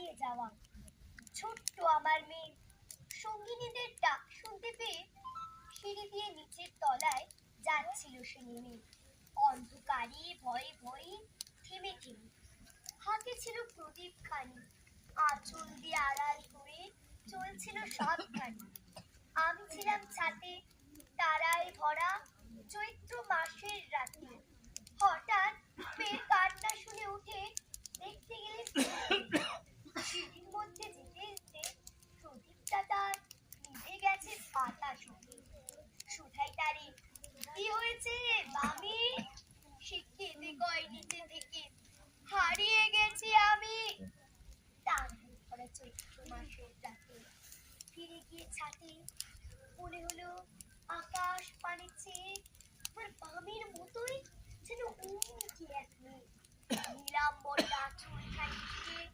হারিয়ে যাওয়া ছোট্ট আমার মেয়ে সঙ্গিনীদের ডাক শুনতে পেয়ে সিঁড়ি দিয়ে নিচের তলায় যাচ্ছিল সে নেমে অন্ধকারে ভয়ে ভয়ে থেমে থেমে হাতে ছিল প্রদীপ খানি আঁচল দিয়ে আড়াল করে চলছিল সাবধানে আমি ছিলাম ছাতে তারায় ভরা চৈত্র মাসের রাতে হঠাৎ মেয়ের কান্না শুনে উঠে দেখতে গেলে সিঁড়ির মধ্যে যেতে যেতে প্রদীপটা তার নিভে গেছে বাতাস সুধাই তারে কি হয়েছে মামি সে কেঁদে কয় নিচে থেকে হারিয়ে গেছি আমি টান ভরা চৈত্র মাসের রাতে ফিরে গিয়ে ছাতে মনে হলো আকাশ পানে চেয়ে আমার বামের মতোই যেন অমনি কি এক মেয়ে নীলাম্বরের আঁচল খানি ঘিরে